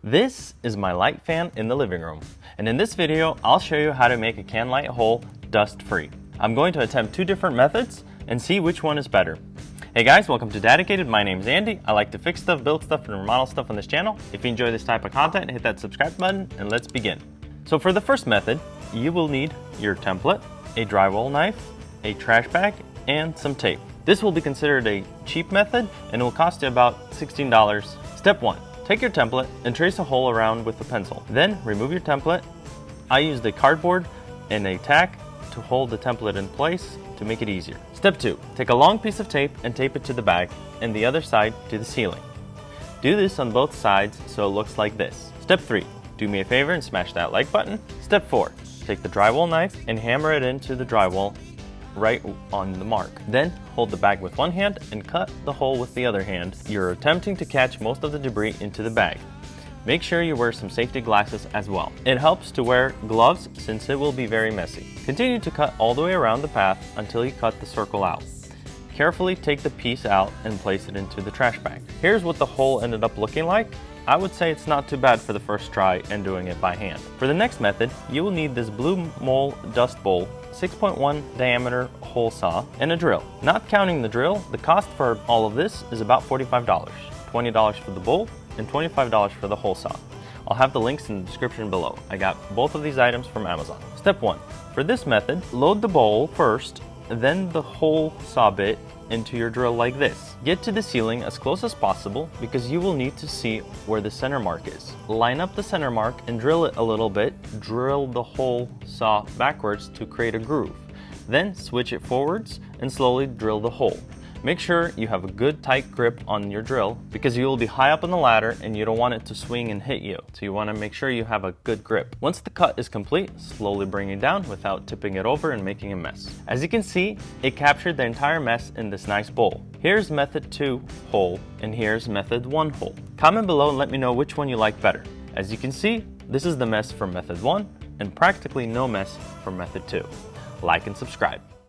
This is my light fan in the living room, and in this video I'll show you how to make a can light hole dust-free. I'm going to attempt two different methods and see which one is better. Hey guys, welcome to Daddicated. My name's Andy. I like to fix stuff, build stuff, and remodel stuff on this channel. If you enjoy this type of content, hit that subscribe button and let's begin. So for the first method, you will need your template, a drywall knife, a trash bag, and some tape. This will be considered a cheap method and it will cost you about $16. Step 1. Take your template and trace a hole around with a pencil. Then remove your template. I used a cardboard and a tack to hold the template in place to make it easier. Step 2. Take a long piece of tape and tape it to the bag and the other side to the ceiling. Do this on both sides so it looks like this. Step 3. Do me a favor and smash that like button. Step 4. Take the drywall knife and hammer it into the drywall right on the mark. Then hold the bag with one hand and cut the hole with the other hand. You're attempting to catch most of the debris into the bag. Make sure you wear some safety glasses as well. It helps to wear gloves since it will be very messy. Continue to cut all the way around the path until you cut the circle out. Carefully take the piece out and place it into the trash bag. Here's what the hole ended up looking like. I would say it's not too bad for the first try and doing it by hand. For the next method, you will need this blue mole dust bowl, 6.1 diameter hole saw, and a drill. Not counting the drill, the cost for all of this is about $45. $20 for the bowl and $25 for the hole saw. I'll have the links in the description below. I got both of these items from Amazon. Step 1. For this method, load the bowl first, then the hole saw bit into your drill like this. Get to the ceiling as close as possible because you will need to see where the center mark is. Line up the center mark and drill it a little bit. Drill the hole saw backwards to create a groove. Then switch it forwards and slowly drill the hole. Make sure you have a good tight grip on your drill because you will be high up on the ladder and you don't want it to swing and hit you. So you want to make sure you have a good grip. Once the cut is complete, slowly bring it down without tipping it over and making a mess. As you can see, it captured the entire mess in this nice bowl. Here's method 2 hole and here's method 1 hole. Comment below and let me know which one you like better. As you can see, this is the mess from method 1 and practically no mess from method 2. Like and subscribe.